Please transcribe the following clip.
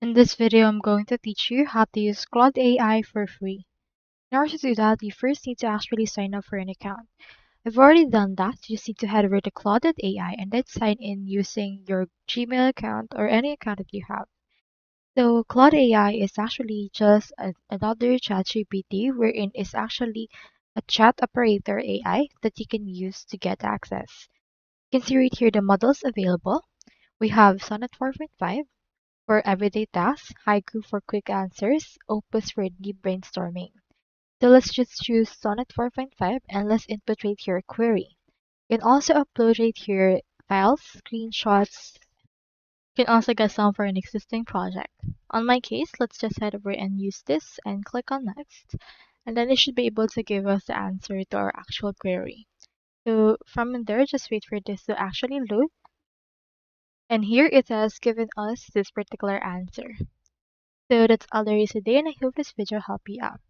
In this video, I'm going to teach you how to use Claude AI for free. In order to do that, you first need to actually sign up for an account. I've already done that. You just need to head over to Claude AI and then sign in using your Gmail account or any account that you have. So Claude AI is actually just another ChatGPT wherein it's actually a chat operator AI that you can use to get access. You can see right here the models available. We have Sonnet 4.5 for everyday tasks, Haiku for quick answers, Opus for deep brainstorming. So let's just choose Sonnet 4.5 and let's input right here query. You can also upload right here files, screenshots. You can also get some for an existing project. On my case, let's just head over and use this and click on next. And then it should be able to give us the answer to our actual query. So from in there, just wait for this to actually load. And here it has given us this particular answer. So that's all there is today, and I hope this video helped you out.